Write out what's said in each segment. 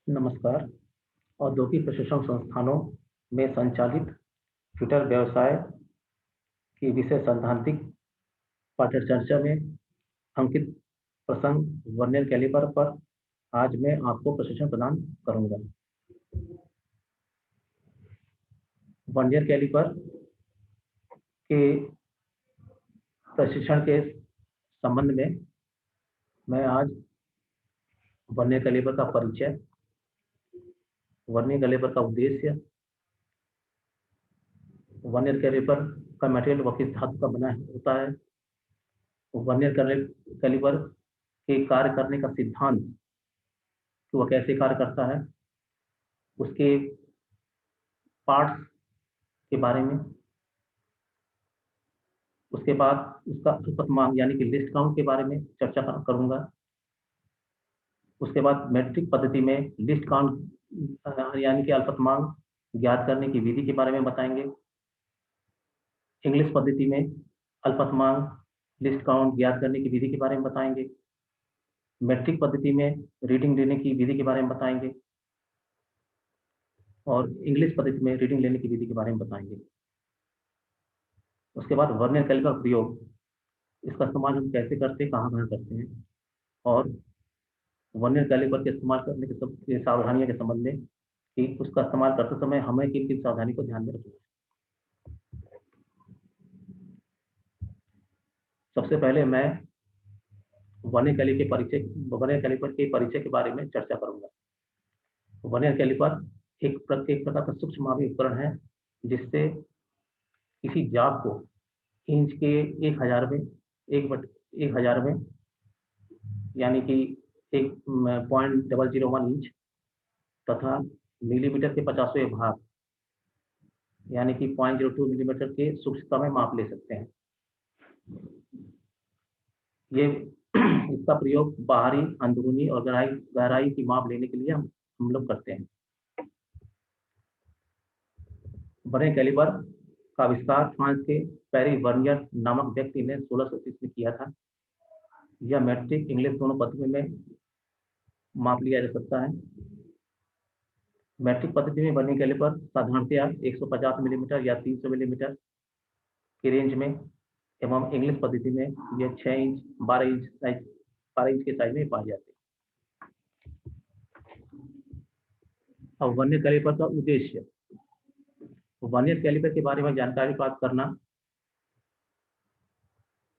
नमस्कार। औद्योगिक प्रशिक्षण संस्थानों में संचालित फिटर व्यवसाय की विषय सैद्धांतिक पाठ्यचर्चा में अंकित प्रसंग वर्नियर कैलिपर पर आज मैं आपको प्रशिक्षण प्रदान करूंगा। वर्नियर कैलिपर के प्रशिक्षण के संबंध में मैं आज वर्नियर कैलिपर का परिचय, वर्नियर कैलिपर का उद्देश्य, वर्नियर कैलिपर का मटेरियल वह किस धातु का बना होता है, वर्नियर कैलिपर के कार्य करने का सिद्धांत कि वह कैसे कार्य करता है, उसके पार्ट्स के बारे में, उसके बाद उसका अल्पतमांक यानी कि लिस्ट काउंट के बारे में चर्चा करूंगा। उसके बाद मैट्रिक पद्धति में लिस्ट काउंट यानी कि अल्पतमांक ज्ञात करने की विधि के बारे में बताएंगे। इंग्लिश पद्धति में अल्पतमांक लिस्ट काउंट ज्ञात करने की विधि के बारे में बताएंगे। मैट्रिक पद्धति में रीडिंग लेने की विधि के बारे में बताएंगे और इंग्लिश पद्धति में रीडिंग लेने की विधि के बारे में बताएंगे। उसके बाद वर्नियर कैलिपर प्रयोग, इसका इस्तेमाल हम कैसे करते हैं, कहाँ कहाँ करते हैं, और वर्नियर कैलिपर के इस्तेमाल करने के सब सावधानियों के संबंध में कि उसका इस्तेमाल करते समय हमें किन किन सावधानी को ध्यान में रखना है। सबसे पहले मैं वर्नियर कैलिपर के परिचय के बारे में चर्चा करूंगा। वर्नियर कैलिपर एक प्रकार का सूक्ष्म मापी उपकरण है जिससे किसी जाप को इंच के 1000 में यानी कि 1.001 इंच तथा मिलीमीटर के 50वें भाग यानी कि 0.02 मिलीमीटर के सूक्ष्मता में माप ले सकते हैं। ये इसका प्रयोग बाहरी, अंदरूनी और गहराई की माप लेने के लिए हम लोग करते हैं। वर्नियर कैलिपर का आविष्कार फ्रांस के पेरी वर्नियर नामक व्यक्ति ने 1630 में किया था। यह मैट्रिक इंग्लिश दोनों पद्धति में माप लिया जा सकता है। मैट्रिक पद्धति में वर्नियर कैलिपर साधारणतया 150 मिलीमीटर या 300 मिलीमीटर की रेंज में एवं इंग्लिश पद्धति में यह 6 इंच 12 इंच के साइज में पाए जाते हैं। अब वर्नियर कैलिपर का उद्देश्य, वर्नियर कैलिपर के बारे में जानकारी प्राप्त करना।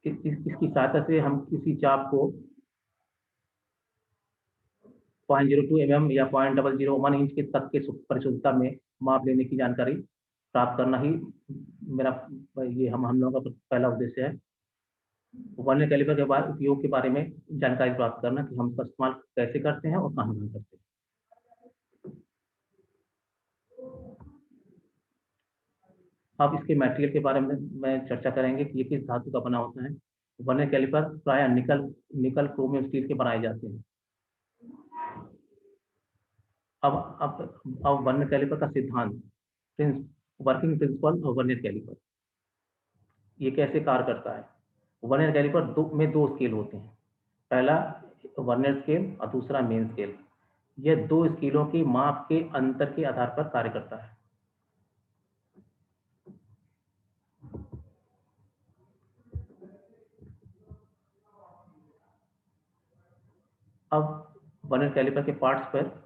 इसकी सहायता से हम किसी चाप को 0.02 mm या 0.001 इंच के तक के परिशुद्धता में माप लेने की जानकारी प्राप्त करना ही ये हम लोगों का पहला उद्देश्य है। वर्नियर कैलिपर के बाद उपयोग के बारे में जानकारी प्राप्त करना कि हम इसका इस्तेमाल कैसे करते हैं और कहाँ करते हैं। अब इसके मटेरियल के बारे में चर्चा करेंगे कि ये किस धातु का बना होता है। वर्नियर कैलिपर प्रायः निकल क्रोमियम स्टील के बनाए जाते हैं। अब वर्नियर कैलिपर का सिद्धांत, वर्किंग प्रिंसिपल और वर्नियर कैलिपर ये कैसे कार्य करता है। वर्नियर कैलिपर में दो स्केल होते हैं, पहला वर्नियर स्केल और दूसरा मेन स्केल। यह दो स्केलों की माप के अंतर के आधार पर कार्य करता है। अब वर्नियर कैलिपर के पार्ट्स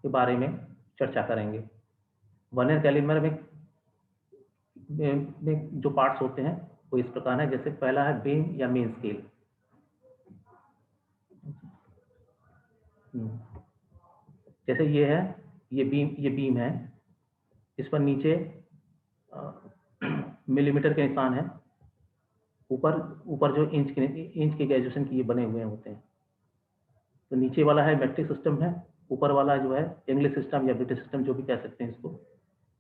के बारे में चर्चा करेंगे। वर्नियर कैलिपर में जो पार्ट्स होते हैं वो इस प्रकार है। जैसे पहला है बीम या मेन स्केल। जैसे ये है, ये बीम है, इस पर नीचे मिलीमीटर के निशान है, ऊपर जो इंच के ग्रेजुएशन की ये बने हुए होते हैं। तो नीचे वाला है मैट्रिक सिस्टम है, ऊपर वाला जो है इंग्लिश सिस्टम या ब्रिटिश सिस्टम जो भी कह सकते हैं इसको,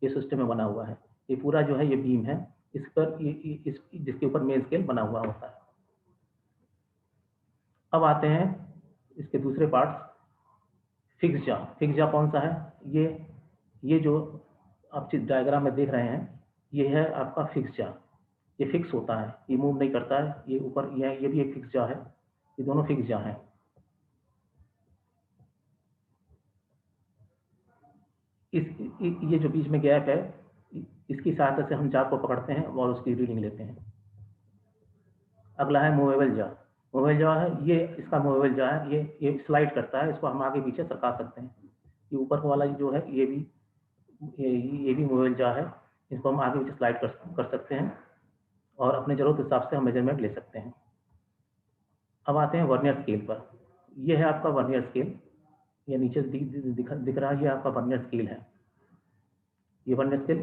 ये सिस्टम में बना हुआ है। ये पूरा जो है ये बीम है, इस पर जिसके ऊपर मेन स्केल बना हुआ होता है। अब आते हैं इसके दूसरे पार्ट्स। फिक्स जा कौन सा है? ये जो आप डायग्राम में देख रहे हैं ये है आपका फिक्स जा। ये फिक्स होता है, ये मूव नहीं करता है। ये ऊपर ये भी एक फिक्स जा है, ये दोनों फिक्स जा है। ये जो बीच में गैप है, इसकी सहायता से हम जार को पकड़ते हैं और उसकी रीडिंग लेते हैं। अगला है मूवेबल जार। मूवेबल जार है ये, इसका मूवेबल जार है, ये स्लाइड करता है, इसको हम आगे पीछे सरका सकते हैं। ये ऊपर वाला जो है ये भी मूवेबल जार है, इसको हम आगे पीछे स्लाइड कर सकते हैं और अपने जरूरत के हिसाब से हम मेजरमेंट ले सकते हैं। अब आते हैं वर्नियर स्केल पर। यह है आपका वर्नियर स्केल, ये नीचे दिख रहा है, ये आपका वर्नियर स्केल है। ये वर्नियर स्केल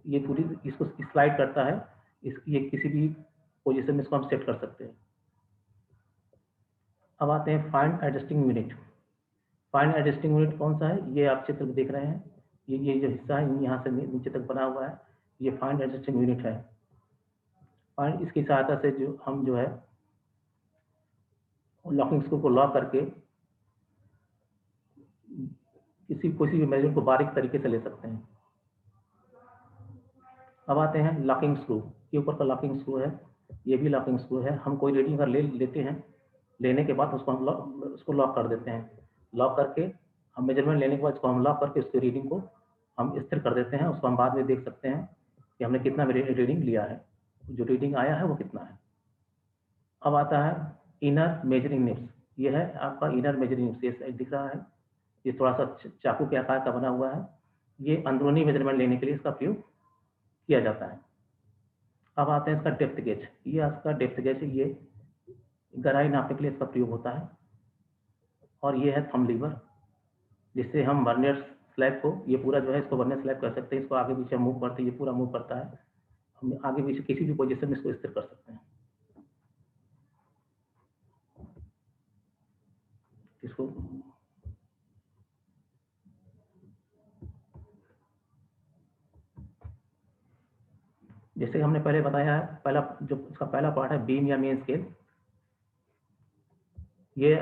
ये पूरी इसको स्लाइड करता है, ये किसी भी पोजीशन में इसको हम सेट कर सकते हैं। अब आते हैं fine adjusting unit. Fine adjusting unit कौन सा है? ये आप चित्र में देख रहे हैं, ये जो हिस्सा है यहाँ से नीचे तक बना हुआ है, ये फाइन एडजस्टिंग यूनिट है। फाइन, इसकी सहायता से जो हम जो है लॉकिंग स्क्रू को लॉक करके किसी भी मेजर को बारीक तरीके से ले सकते हैं। अब आते हैं लॉकिंग स्क्रू। ये ऊपर का लॉकिंग स्क्रू है, ये भी लॉकिंग स्क्रू है। हम कोई रीडिंग अगर लेते हैं, लेने के बाद उसको हम उसको लॉक कर देते हैं। लॉक करके हम मेजरमेंट लेने के बाद इसको हम लॉक करके उसकी रीडिंग को हम स्थिर कर देते हैं। उसको हम बाद में देख सकते हैं कि हमने कितना रीडिंग लिया है, जो रीडिंग आया है वो कितना है। अब आता है इनर मेजरिंग निब्स। ये है आपका इनर मेजरिंग निब्स, ये दिख रहा है, ये थोड़ा सा चाकू के आकार का बना हुआ है। ये अंदरूनी मेजरमेंट लेने के लिए इसका प्रयोग किया जाता है। अब आते हैं इसका डेप्थ गेज। ये आपका डेप्थ गेज है, ये गहराई नापने के लिए इसका प्रयोग होता है। और ये है थंब लीवर, जिससे हम वर्नियर स्लैब को, ये पूरा जो है इसको वर्नियर स्लैब कर सकते हैं। इसको आगे पीछे मूव करते हैं, ये पूरा मूव करता है, हम आगे पीछे किसी भी पोजीशन में इसको स्थिर कर सकते हैं। इसको जैसे हमने पहले बताया है, पहला जो इसका पहला पार्ट है बीम या मेन स्केल। ये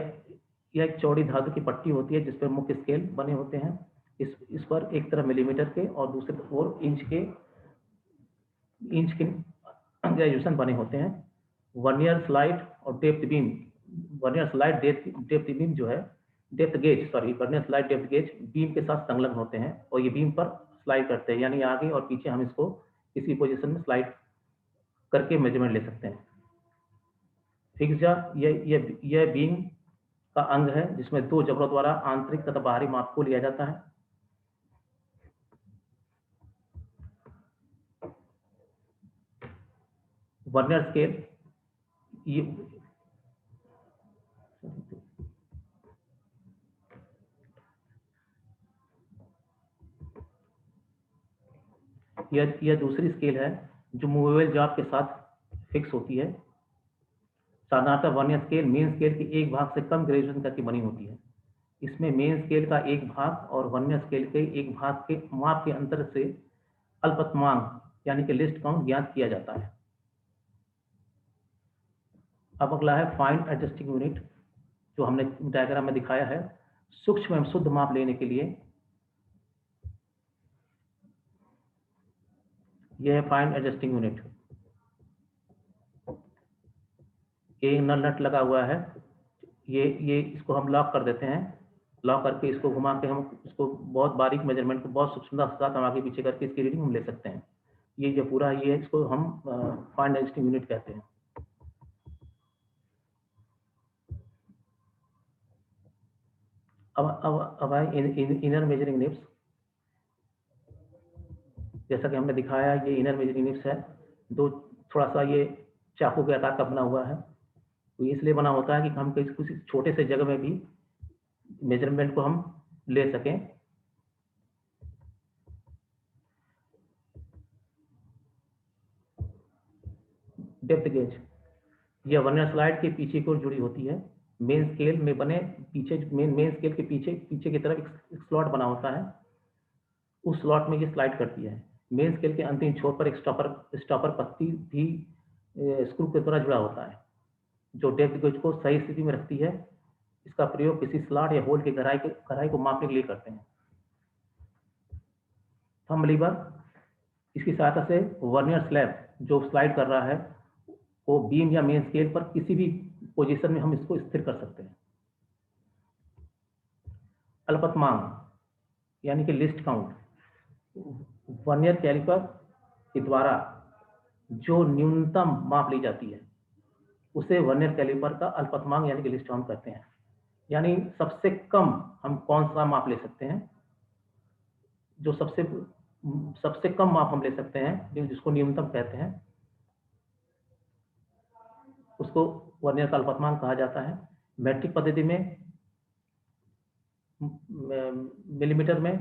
एक चौड़ी धातु की पट्टी होती है जिस पर मुख्य स्केल बने होते हैं। इस पर एक तरफ मिलीमीटर के और दूसरे ओर इंच के ग्रेजुएशन बने होते हैं। वर्नियर स्लाइड और depth beam, vernier slide depth beam जो है, depth gauge sorry vernier slide depth gauge beam के साथ संलग्न होते हैं और ये बीम पर स्लाइड करते हैं, यानी आगे और पीछे हम इसको किसी पोजीशन में स्लाइड करके मेजरमेंट ले सकते हैं। फिक्स जार यह बीम का अंग है जिसमें दो जबड़ों द्वारा आंतरिक तथा बाहरी माप को लिया जाता है। वर्नियर स्केल यह दूसरी स्केल है जो मूवेबल जॉब के साथ फिक्स होती है। साधारणतः वर्नियर स्केल मेन स्केल के एक भाग से कम ग्रेजुएशन तक की बनी होती है। इसमें मेन स्केल का एक भाग और वर्नियर स्केल के एक भाग के माप के अंतर से अल्पतमांक यानी कि लिस्ट काउंट ज्ञात किया जाता है। अब अगला है फाइन एडजस्टिंग यूनिट, जो हमने डायग्राम में दिखाया है। सूक्ष्म एवं शुद्ध माप लेने के लिए यह है फाइन एडजस्टिंग यूनिट। एक नट लगा हुआ है, ये इसको हम लॉक कर देते हैं। लॉक करके इसको घुमा के हम इसको बहुत बारीक मेजरमेंट को बहुत सूक्ष्मता के साथ हम आगे पीछे करके इसकी रीडिंग हम ले सकते हैं। ये जो पूरा ये है, इसको हम फाइन एडजस्टिंग यूनिट कहते हैं। अब आए इनर मेजरिंग निब्स। जैसा कि हमने दिखाया, ये इनर मेजरिंग निब्स है, दो थोड़ा सा ये चाकू के आकार का बना हुआ है। तो इसलिए बना होता है कि हम किसी छोटे से जगह में भी मेजरमेंट को हम ले सकें। डेप्थ गेज यह वर्नियर स्लाइड के पीछे की ओर जुड़ी होती है। मेन स्केल में बने पीछे मेन स्केल के पीछे की तरफ एक स्लॉट बना होता है, उस स्लॉट में ये स्लाइड करती है। मेन स्केल के अंतिम छोर पर एक स्टॉपर पत्ती भी स्क्रू के द्वारा जुड़ा होता है, जो डेप्थ गेज को सही स्थिति में रखती है। इसका प्रयोग किसी स्लॉट या होल की गहराई को मापने के लिए करते हैं। थंब लीवर, इसकी सहायता से वर्नियर स्लैब जो स्लाइड कर रहा है वो बीम या मेन स्केल पर किसी भी पोजीशन में हम इसको स्थिर कर सकते हैं। अल्पतमांक, यानी कि लिस्ट काउंट, वर्नियर कैलिपर के द्वारा जो न्यूनतम माप ली जाती है उसे वर्नियर कैलिपर का अल्पतमांक यानी कि लिस्ट काउंट कहते हैं। यानी सबसे कम हम कौन सा माप ले सकते हैं, जो सबसे कम माप हम ले सकते हैं जिसको न्यूनतम कहते हैं, उसको वर्नियर का अल्पतमांक कहा जाता है। मैट्रिक पद्धति में मिलीमीटर में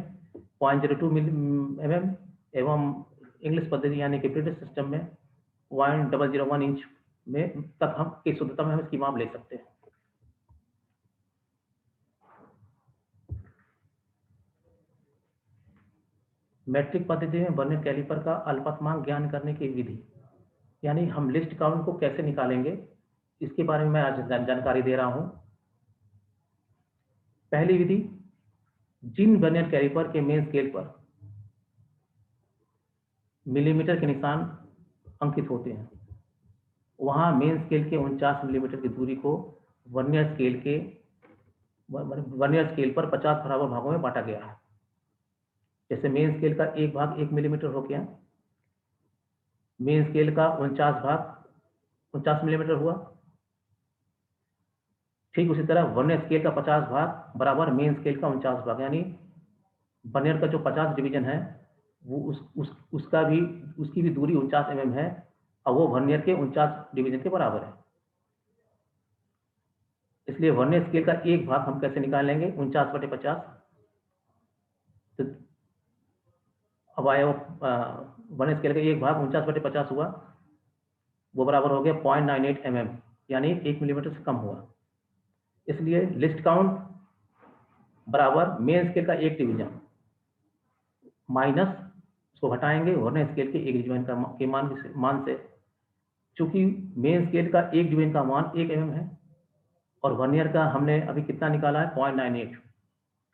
0.02 mm एवं इंग्लिश पद्धति यानी कि ब्रिटिश सिस्टम में 0.001 इंच में तक हम की शुद्धता में हम इसकी माप ले सकते हैं। मैट्रिक पद्धति में वर्नियर कैलिपर का अल्पतमांक ज्ञान करने की विधि, यानी हम लिस्ट काउंट को कैसे निकालेंगे इसके बारे में मैं आज जानकारी दे रहा हूं। पहली विधि, जिन वर्नियर कैलिपर के मेन स्केल पर मिलीमीटर के निशान अंकित होते हैं वहां मेन स्केल के 49 मिलीमीटर की दूरी को वर्नियर स्केल पर 50 बराबर भागों में बांटा गया है। जैसे मेन स्केल का एक भाग 1 मिलीमीटर हो गया, मेन स्केल का 49 मिलीमीटर हुआ। ठीक उसी तरह वर्नियर स्केल का 50 भाग बराबर मेन स्केल का 49 भाग, यानी वर्नियर का जो 50 डिवीजन है वो उसकी भी दूरी 49 mm है और वो वर्नियर के 49 डिवीजन के बराबर है। इसलिए वर्नियर स्केल का एक भाग हम कैसे निकालेंगे, 49/50। तो अब आया वर्नियर स्केल का एक भाग 49/50 हुआ, वो बराबर हो गया 0.98 mm, यानी 1 मिलीमीटर से कम हुआ। इसलिए लिस्ट काउंट बराबर मेन स्केल का एक डिवीजन माइनस उसको घटाएंगे वर्नियर स्केल के एक डिवीजन के मान से। चूंकि मेन स्केल का एक डिवीजन का मान 1 mm है और वर्नियर का हमने अभी कितना निकाला है 0.98,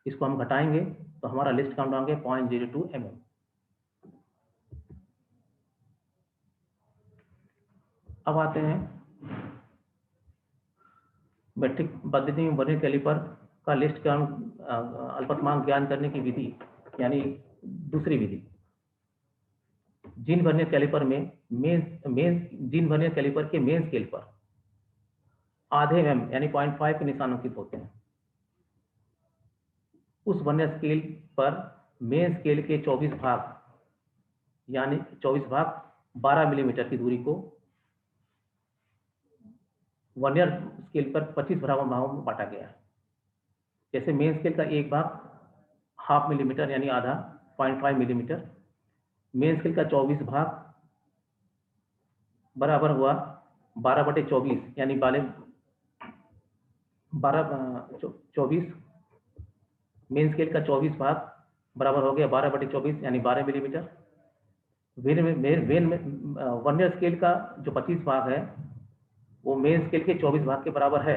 इसको हम घटाएंगे तो हमारा लिस्ट काउंट आ गया 0.02 mm। अब आते हैं मैट्रिक पद्धति में वर्नियर कैलिपर का लिस्ट काउंट अल्पतमांक ज्ञान करने की विधि, यानी दूसरी विधि। जिन वर्नियर कैलिपर के मेन स्केल पर आधे mm यानी 0.5 के निशान अंकित होते हैं, उस वर्नियर स्केल पर मेन स्केल के 24 भाग यानी 24 भाग 12 मिलीमीटर की दूरी को वर्नियर स्केल पर 25 बराबर भागों में बांटा गया है। जैसे मेन स्केल का एक भाग हाफ मिलीमीटर यानी आधा 0.5 मिलीमीटर, मेन स्केल का 24 भाग बराबर हुआ 12/24 यानी 24, मेन स्केल का 24 भाग बराबर हो गया 12/24 यानी 12 मिलीमीटर। वर्नियर स्केल का जो 25 भाग है वो मेन स्केल के 24 भाग के बराबर है।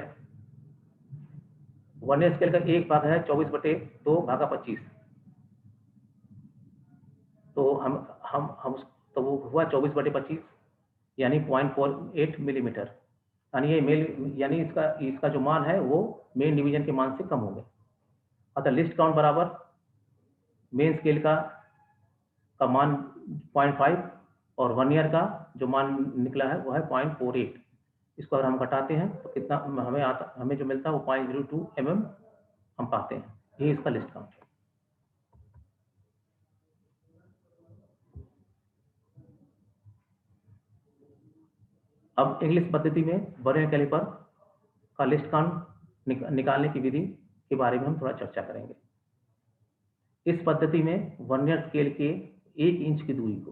वर्नियर स्केल का एक भाग है 24/2 भागा 25, तो तो वो हुआ 24/25 यानी 0.48 मिलीमीटर, यानी इसका जो मान है वो मेन डिवीजन के मान से कम हो गया। अतः लिस्ट काउंट बराबर मेन स्केल का मान 0.5 और वर्नियर का जो मान निकला है वो है 0.48। इसको अगर हम घटाते हैं तो कितना हमें जो मिलता है वो 0.02 mm हम पाते हैं। ये इसका लिस्ट काउंट है। अब इंग्लिश पद्धति में वर्नियर कैलिपर का लिस्ट काउंट निकालने की विधि के बारे में हम थोड़ा चर्चा करेंगे। इस पद्धति में वर्नियर स्केल के 1 इंच की दूरी को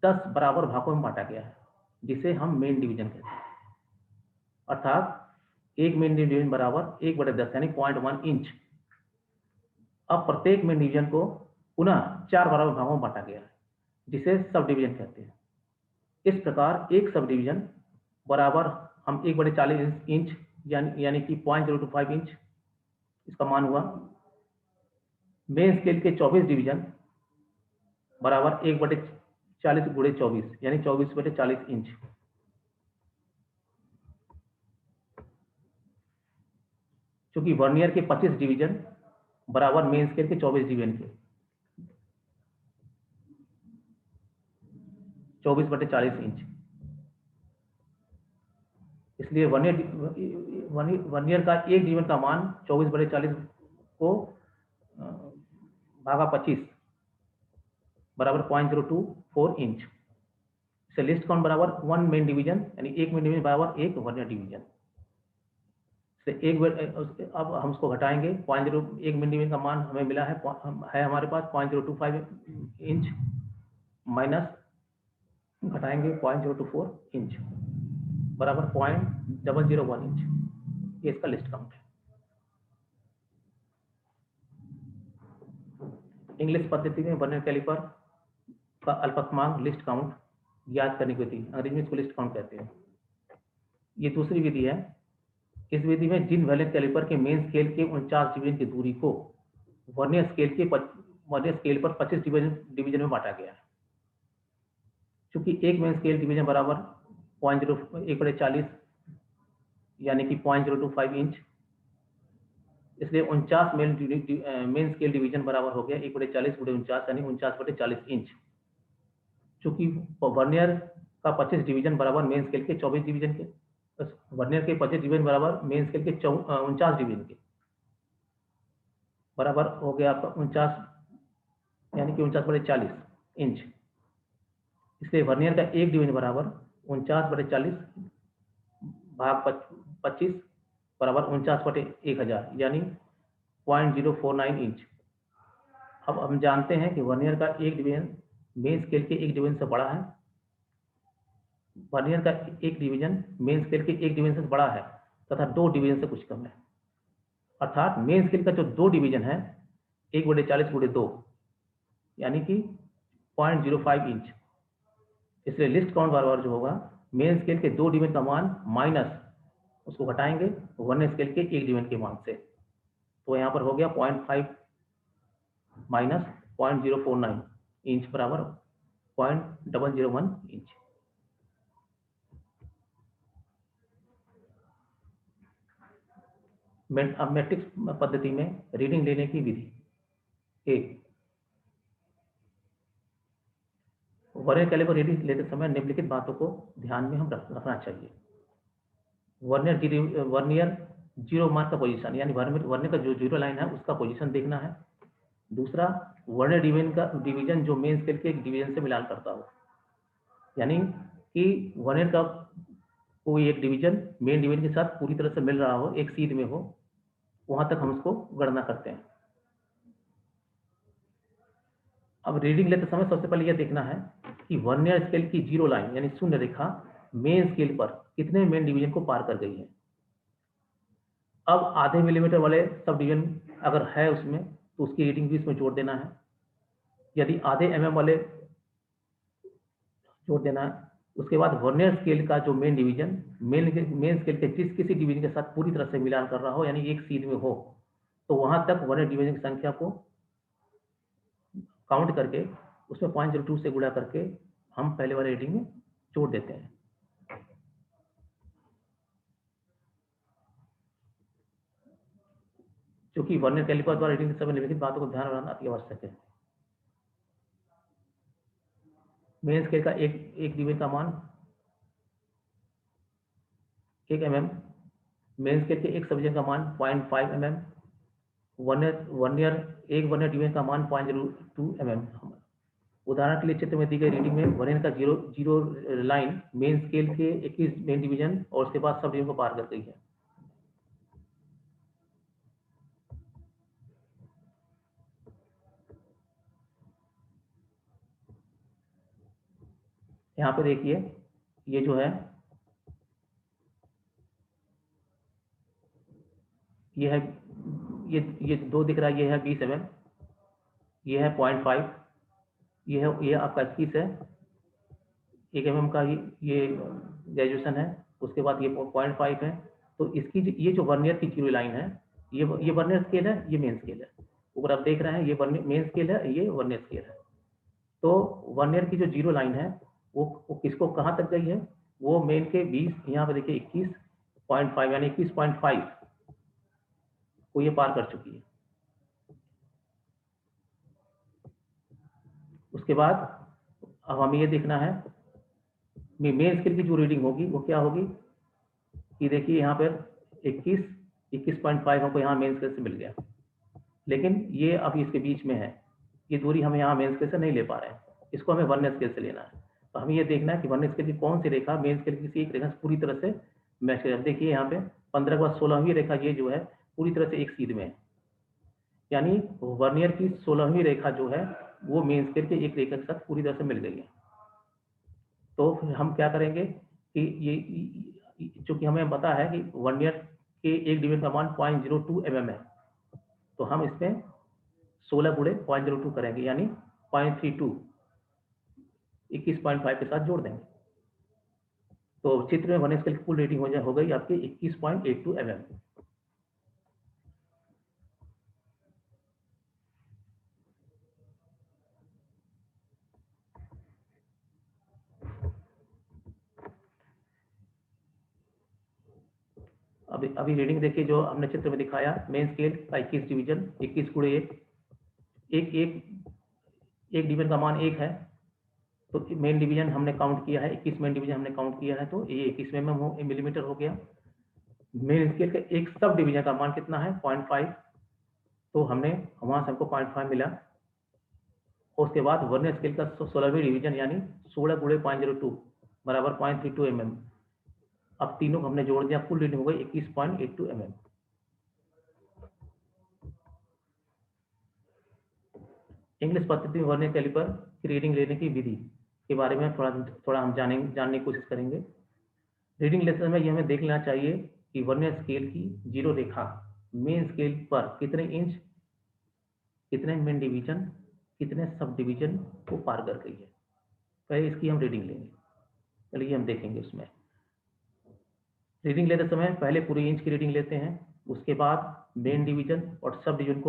10 बराबर भागों में बांटा गया है, जिसे हम मेन डिवीजन कहते हैं। अर्थात एक मेन डिवीजन बराबर 1/10 यानी 0.1 इंच। अब प्रत्येक मेन डिवीजन को पुनः 4 बराबर भागों में बांटा गया है, जिसे सब डिवीजन कहते हैं। इस प्रकार एक सब डिवीजन बराबर हम 1/40 इंच यानी कि 0.025 इंच इसका मान हुआ। मेन स्केल के 24 डिवीजन बराबर 1/40 × 24 यानी 24/40 इंच। क्योंकि वर्नियर के 25 डिवीजन बराबर मेन स्केल के 24 डिवीजन के, 24/40 इंच। इसलिए वन ईयर का एक डिवीजन का मान 24/40 को भागा 25 बराबर 0.024 इंच। इसे लिस्ट काउंट बराबर 1 मेन डिवीजन, यानी एक मेन डिवीजन बराबर एक वन ईयर डिवीजन से एक। अब हम उसको घटाएंगे, 1 मेन डिवीजन का मान हमें मिला है हमारे पास 0.025 इंच, माइनस घटाएंगे 0.024 इंच बराबर 0.001 इंच। ये इसका लिस्ट काउंट है। इंग्लिश पद्धति में वर्नियर कैलिपर का अल्पतमांक लिस्ट काउंट ज्ञात करने की विधि, अंग्रेजी में इसको लिस्ट काउंट कहते हैं। ये दूसरी विधि है। इस विधि में जिन वर्नियर कैलिपर के मेन स्केल के 49 डिवीजन की दूरी को वर्नियर स्केल पर 25 डिवीजन में बांटा गया है। चूंकि एक मेन स्केल डिवीजन बराबर 1/40 यानी कि 0.025 इंच, इसलिए 49 मेन स्केल डिवीजन बराबर हो गया 1/40/49 यानी 49/40 इंच। चूंकि वर्नियर का 25 डिवीजन बराबर मेन स्केल के 24 डिवीजन के, वर्नियर के 25 डिवीजन बराबर मेन स्केल के 49 डिवीजन के बराबर हो गया आपका 49 यानी कि 49/40 इंच। इसलिए वर्नियर का एक डिवीजन बराबर 49/40 भाग 25 बराबर 49/1000 यानी 0.049 इंच। अब हम जानते हैं कि वर्नियर का एक डिवीजन मेन स्केल के एक डिवीजन से बड़ा है, वर्नियर का एक डिवीजन मेन स्केल के एक डिवीजन से बड़ा है तथा 2 डिवीजन से कुछ कम है। अर्थात मेन स्केल का जो 2 डिवीजन है 1/40/2 यानी कि 0.05 इंच। इसलिए लिस्ट काउंट बराबर जो होगा मेन स्केल के 2 डिवीजन का मान माइनस उसको घटाएंगे वर्नियर स्केल के एक डिवीजन के मान से। तो यहाँ पर हो गया 0.5 माइनस 0.049 इंच बराबर 0.001 इंच। अब मैट्रिक्स पद्धति में रीडिंग लेने की विधि। एक, वर्नियर कैलिपर रीडिंग लेते समय निम्नलिखित बातों को ध्यान में हम रखना चाहिए। वर्नियर जीरो मार्क का पोजीशन, यानी वर्नियर का जो जीरो लाइन है उसका पोजीशन देखना है। दूसरा, वर्नियर डिवीजन जो मेन स्केल के एक डिवीजन से मिलान करता हो, यानी कि वर्नियर का कोई एक डिवीजन मेन डिवीजन के साथ पूरी तरह से मिल रहा हो, एक सीध में हो, वहां तक हम उसको गणना करते हैं। अब रीडिंग लेते समय सबसे पहले यह देखना है कि वर्नियर स्केल की जीरो लाइन यानी शून्य रेखा मेन स्केल पर कितने मेन डिवीजन को पार कर गई है। अब आधे मिलीमीटर वाले सब डिवीजन अगर है उसमें तो उसकी रीडिंग भी इसमें जोड़ देना है। यदि आधे mm वाले जोड़ देना है। उसके बाद वर्नियर स्केल का जो मेन डिवीजन मेन स्केल के किसी डिवीजन के साथ पूरी तरह से मिलान कर रहा हो, यानी एक सीध में हो, तो वहां तक वर्नियर डिवीजन की संख्या को काउंट करके उसमें 0.02 से गुणा करके हम पहले वाले रीडिंग में जोड़ देते हैं। क्योंकि वर्नियर कैलिपर द्वारा रीडिंग के समय निम्नलिखित बातों को ध्यान रखना अति आवश्यक है। मेन स्केल का एक डिवीजन का मान 1 mm, मेन स्केल के एक सब डिवीजन का मान 0.5 mm, वर्नियर डिवीजन का मान 0.02 mm। उदाहरण के लिए चित्र में दी गई रीडिंग में वर्नियर का जीरो लाइन मेन स्केल के 21 मेन डिवीजन और उसके बाद सब डिवीजन को पार कर गई है। यहाँ पे देखिए ये जो है ये 2 दिख रहा है, ये है 20 mm, ये है 0.5, ये आपका 21 है, 1 mm का ये ग्रेजुएशन है, उसके बाद ये 0.5 है। तो इसकी ये जो वर्नियर की जीरो लाइन है ये वर्नियर स्केल है, ये मेन स्केल है। ऊपर आप देख रहे हैं ये मेन स्केल है, ये वर्नियर स्केल है। तो वर्नियर की जो जीरो लाइन है वो किसको कहाँ तक गई है, वो मेन के 20, यहाँ पे देखिए 21.5 यानी 21.5 को ये पार कर चुकी है। उसके बाद अब हमें ये देखना है मेन स्केल की जो रीडिंग होगी वो क्या होगी कि देखिए यहाँ पर 21.5 हमको यहाँ मेन स्केल से मिल गया, लेकिन ये अभी इसके बीच में है, ये दूरी हम यहाँ मेन स्केल से नहीं ले पा रहे हैं, इसको हमें वर्नियर स्केल से लेना है। तो हमें ये देखना है कि वर्नियर स्केल की कौन सी रेखा मेन स्केल की किसी एक रेखा से पूरी तरह से मैच करें। देखिए यहाँ पे 15 के बाद 16वीं रेखा ये जो है पूरी तरह से एक सीध में है, यानी वर्नियर की 16वीं रेखा जो है वो मेन स्केल के एक रेखा के साथ पूरी तरह से मिल गई है। तो फिर हम क्या करेंगे कि ये चूंकि हमें पता है कि वर्नियर के एक डिवीजन का मान 0.02 mm है, तो हम इसमें 16 गुणे 0.02 करेंगे, यानी 0.32 21.5 के साथ जोड़ देंगे। तो चित्र में वर्नियर स्केल की कुल रेटिंग हो गई आपकी 21.82 mm। अभी रीडिंग देखिए जो हमने चित्र में दिखाया, मेन स्केल का 21 डिवीजन 21 गुणे 1 एक डिवीजन का मान 1 है, तो मेन डिवीजन हमने काउंट किया है, 21 मेन डिवीजन हमने काउंट किया है, तो ये 21 मिलीमीटर हो गया। मेन स्केल का एक सब डिवीजन का मान कितना है 0.5, तो हमने वहां से हमको 0.5 मिला। उसके बाद वर्नियर स्केल का 16वीं डिवीजन यानी 16 गुणे 0.02 बराबर 0.32 mm। अब तीनों को हमने जोड़ दिया, कुल रीडिंग हो गई 21.82 mm। इंग्लिश पद्धति में वर्नियर कैलिपर की रीडिंग लेने की विधि के बारे में थोड़ा हम जानने की कोशिश करेंगे। रीडिंग लेते समय ये हमें देख लेना चाहिए कि वर्नियर स्केल की जीरो रेखा मेन स्केल पर कितने इंच, कितने मेन डिवीजन, कितने सब डिवीजन को पार कर गई है। पहले इसकी हम रीडिंग लेंगे, चलिए हम देखेंगे। उसमें रीडिंग लेते समय पहले पूरी इंच की रीडिंग लेते हैं, उसके बाद मेन डिवीजन और सब डिवीजन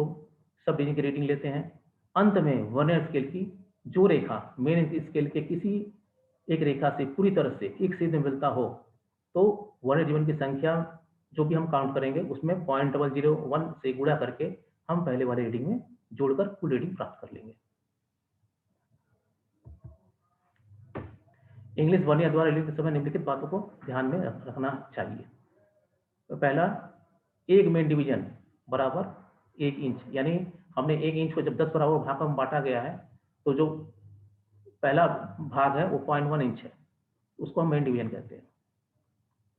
की रीडिंग लेते हैं। अंत में वर्नियर स्केल की जो रेखा मेन स्केल के किसी एक रेखा से पूरी तरह से एक सीध में मिलता हो, तो वर्नियर डिवीजन की संख्या जो भी हम काउंट करेंगे उसमें 0.001 से गुणा करके हम पहले वाले रीडिंग में जोड़कर कुल रीडिंग प्राप्त कर लेंगे। इंग्लिश वर्नियर द्वारा रीडिंग के समय निम्नलिखित बातों को ध्यान में रखना चाहिए। तो पहला, एक मेन डिवीजन बराबर 1 इंच, यानी हमने 1 इंच को जब 10 बराबर भाग में बांटा गया है, तो जो पहला भाग है वो 0.1 इंच है, उसको हम मेन डिवीजन कहते हैं।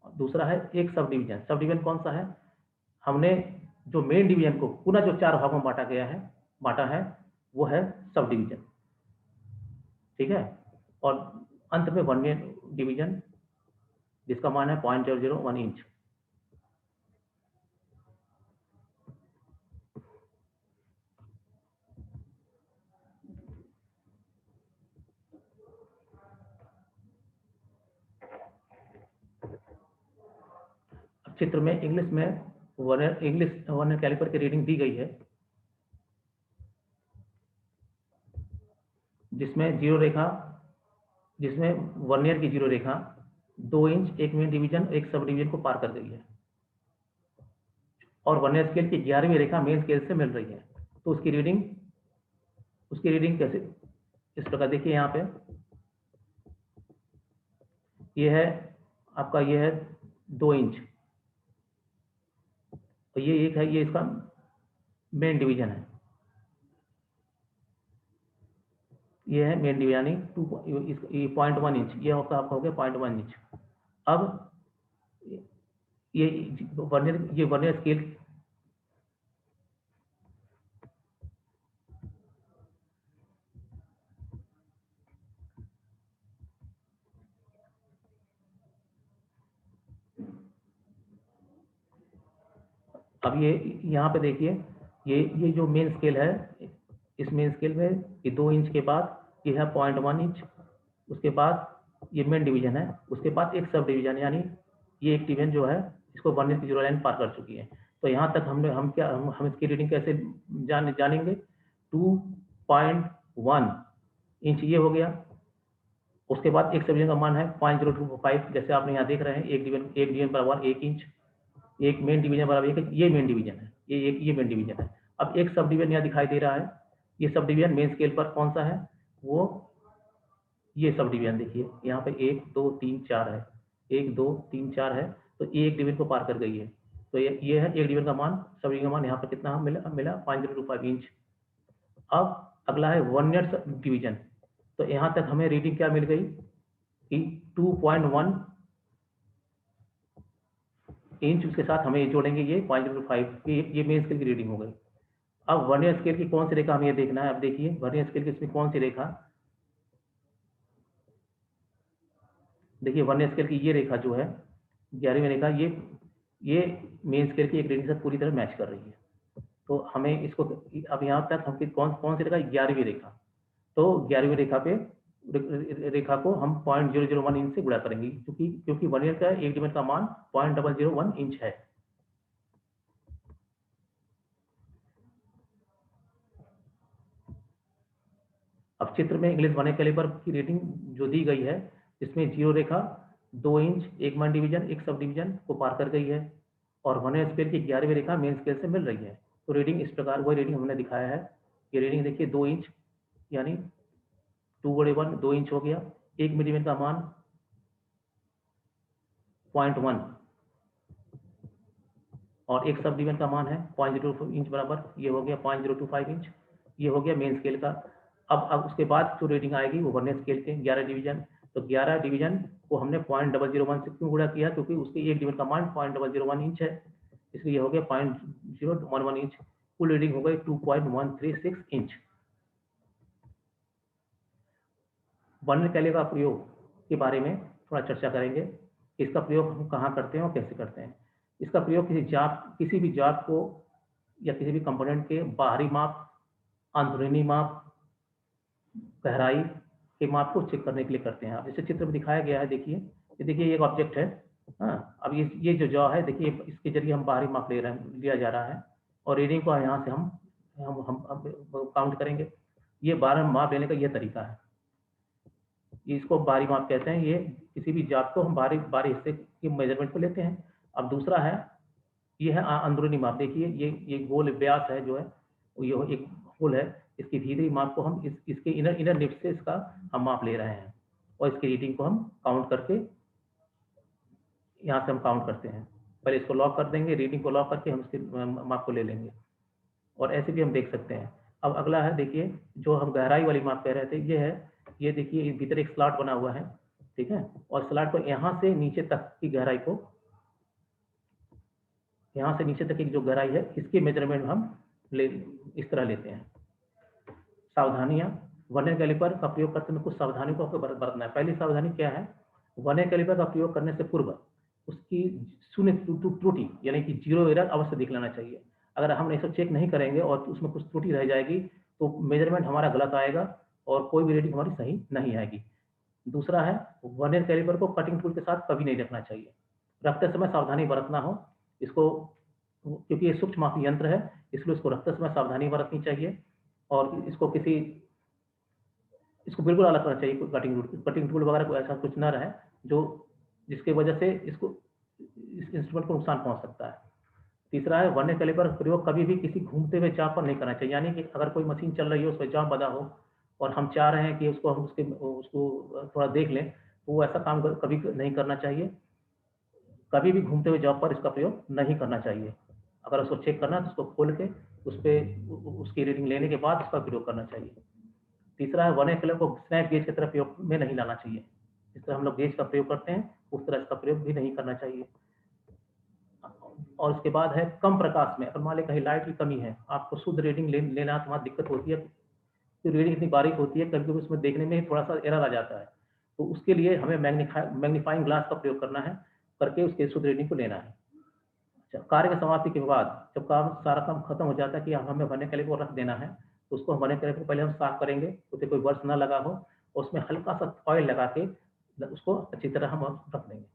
और दूसरा है एक सब डिवीजन कौन सा है, हमने जो मेन डिवीजन को पुनः जो 4 भागों में बांटा है वो है सब डिवीजन, ठीक है। और अंत में वर्नियर डिवीजन जिसका मान है 0.001 इंच। चित्र में इंग्लिश वर्नियर कैलिपर की रीडिंग दी गई है, जिसमें वर्नियर की जीरो रेखा 2 इंच एक मेन डिवीजन एक सब डिवीजन को पार कर गई है, और वर्नियर स्केल की 11वीं रेखा मेन स्केल से मिल रही है। तो उसकी रीडिंग कैसे, इस प्रकार देखिए यहाँ पे ये है 2 इंच, तो ये एक है, ये इसका मेन डिवीजन है, ये है मेन डिवीजन यानी 0.1 इंच, ये आपका हो गया 0.1 इंच। अब ये वर्नियर स्केल अब ये यहाँ पे देखिए, ये जो मेन स्केल है, इस मेन स्केल में ये 2 इंच के बाद ये है 0.1 इंच, उसके बाद ये मेन डिवीजन है, उसके बाद एक सब डिवीजन, यानी ये एक डिवीजन जो है इसको वर्नियर की जीरो लाइन पार कर चुकी है। तो यहाँ तक हम इसकी रीडिंग कैसे जानेंगे, 2.1 इंच ये हो गया। उसके बाद एक सब डिवीजन का मान है 0.025, जैसे आपने यहाँ देख रहे हैं, एक डिवीजन बराबर 1 इंच, एक मेन डिवीजन बराबर 1, ये मेन डिवीजन है, ये मेन डिवीजन है। अब एक सब डिवीजन यहाँ दिखाई दे रहा है, ये सब डिवीजन मेन स्केल पर कौन सा है, वो ये सब डिवीजन देखिए, यहाँ पे 1 2 3 4 है, 1 2 3 4 है, तो ये एक डिवीजन को पार कर गई है। तो ये है एक डिवीजन का मान, सब डिवीजन का मान यहाँ पर कितना मिला 5025 इंच। अब अगला है 1 ईयर डिवीजन। तो यहाँ तक हमें रीडिंग क्या मिल गई कि 2.1 इंच, उसके साथ हमें जोड़ेंगे ये 0.05, ये मेन स्केल की रीडिंग हो गई। अब वर्नियर स्केल की कौन सी रेखा हमें ये देखना है। अब देखिए वर्नियर स्केल की इसमें कौन सी रेखा, देखिए वर्नियर स्केल की ये रेखा जो है 11वीं रेखा, ये मेन स्केल की एक रीडिंग से पूरी तरह मैच कर रही है। तो हमें इसको अब यहाँ तक हम कौन कौन सी रेखा, 11वीं रेखा। तो 11वीं रेखा पे रेखा को हम 0.001 इंच से गुणा करेंगे, क्योंकि वर्नियर का एक डिवीजन का मान 0.001 इंच है। अब चित्र में इंग्लिश वर्नियर कैलिपर की रेटिंग जो दी गई है, इसमें जीरो रेखा 2 इंच, एक मान डिवीजन एक सब डिवीजन को पार कर गई है, और वर्नियर स्केल की 11वीं रेखा मेन स्केल से मिल रही है। तो रीडिंग इस प्रकार वही रीडिंग हमने दिखाया है। ये रीडिंग देखिए 2 इंच, यानी 2/1 2 इंच हो गया। एक मिलीमीटर का मान 0.1, और एक सब डिवीजन का मान है 0.02 इंच बराबर, ये हो गया 0.025 इंच। ये हो गया मेन स्केल का। अब उसके बाद जो रीडिंग आएगी वो वर्नियर स्केल के 11 डिवीजन। तो 11 डिवीजन को हमने 0.001 से क्यों गुणा किया, क्योंकि उसके एक डिवीजन का मान 0.001 इंच है, इसलिए हो गया 0.011 इंच। कुल रीडिंग हो गई 2.136 इंच। वर्नियर कैलिपर का प्रयोग के बारे में थोड़ा चर्चा करेंगे। इसका प्रयोग हम कहाँ करते हैं और कैसे करते हैं। इसका प्रयोग किसी भी जाप को या किसी भी कंपोनेंट के बाहरी माप, अंदरूनी माप, गहराई के माप को चेक करने के लिए करते हैं। अब जैसे चित्र में दिखाया गया है, देखिए ये एक ऑब्जेक्ट है। हाँ, अब ये जो जॉ है, देखिए इसके जरिए हम बाहरी माप लिया जा रहा है, और रीडिंग को यहाँ से हम काउंट करेंगे। ये 12 माप लेने का ये तरीका है, इसको बाहरी माप कहते हैं। ये किसी भी जाप को हम बाहरी हिस्से के मेजरमेंट को लेते हैं। अब दूसरा है, ये है अंदरूनी माप। देखिए ये गोल व्यास है जो है, ये एक होल है, इसकी भीतरी माप को हम इसके इनर लिप से इसका हम माप ले रहे हैं, और इसकी रीडिंग को हम काउंट करके यहाँ से हम काउंट करते हैं। पहले इसको लॉक कर देंगे, रीडिंग को लॉक करके हम इसके माप को ले लेंगे, और ऐसे भी हम देख सकते हैं। अब अगला है, देखिए जो हम गहराई वाली माप कह रहे थे, ये है, ये देखिए भीतर एक स्लॉट बना हुआ है, ठीक है, और स्लॉट को यहाँ से नीचे तक की गहराई को, यहाँ से नीचे तक की जो गहराई है, इसकी मेजरमेंट हम इस तरह लेते हैं। सावधानियां, वर्नियर कैलिपर का प्रयोग करते समय कुछ सावधानियों को आपको बरतना है। पहली सावधानी क्या है, वर्नियर कैलिपर का प्रयोग करने से पूर्व उसकी शून्य त्रुटि यानी कि जीरो एरर अवश्य देख लेना चाहिए। अगर हम इसको चेक नहीं करेंगे और उसमें कुछ त्रुटि रह जाएगी तो मेजरमेंट हमारा गलत आएगा और कोई भी रीडिंग हमारी सही नहीं आएगी। दूसरा है, वर्नियर कैलिपर को कटिंग टूल के साथ कभी नहीं रखना चाहिए, रखते समय सावधानी बरतना हो इसको, क्योंकि ये सूक्ष्म मापी यंत्र है, इसलिए इसको रखते समय सावधानी बरतनी चाहिए, और इसको बिल्कुल अलग करना चाहिए। कटिंग टूल वगैरह को ऐसा कुछ ना रहे जो जिसकी वजह से इस इंस्ट्रूमेंट को नुकसान पहुंच सकता है। तीसरा है, वर्नियर कैलिपर प्रयोग कभी भी किसी घूमते हुए चाप पर नहीं करना चाहिए, यानी कि अगर कोई मशीन चल रही हो, उस पर चाप बंधा हो और हम चाह रहे हैं कि उसको थोड़ा देख लें, तो वो ऐसा काम कभी नहीं करना चाहिए। कभी भी घूमते हुए जॉब पर इसका प्रयोग नहीं करना चाहिए। अगर उसको चेक करना है तो उसको खोल के उस पर उसकी रीडिंग लेने के बाद उसका प्रयोग करना चाहिए। तीसरा है, वर्नियर कैलिपर को स्नैप गेज की तरह प्रयोग में नहीं लाना चाहिए। जिस तरह हम लोग गेज का प्रयोग करते हैं उस तरह इसका प्रयोग भी नहीं करना चाहिए। और उसके बाद है, कम प्रकाश में, अगर मान लें कहीं लाइट की कमी है, आपको शुद्ध रीडिंग लेना तुम्हारी दिक्कत होती है, तो रीडिंग इतनी बारीक होती है, कभी कभी उसमें देखने में थोड़ा सा एरर आ जाता है, तो उसके लिए हमें मैग्नीफाइंग ग्लास का प्रयोग करना है, करके उसके शुद्ध रीडिंग को लेना है। कार्य की समाप्ति के बाद जब सारा काम खत्म हो जाता है कि हमें वर्नियर कैलिपर को रख देना है, तो उसको वर्नियर कैलिपर पहले हम साफ करेंगे, उसे कोई वर्ष ना लगा हो, उसमें हल्का सा ऑयल लगा के उसको अच्छी तरह हम रख देंगे।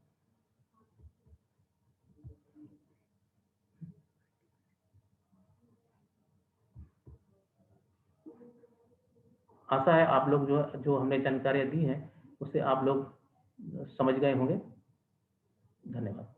आशा है आप लोग जो जो हमने जानकारियां दी हैं उससे आप लोग समझ गए होंगे। धन्यवाद।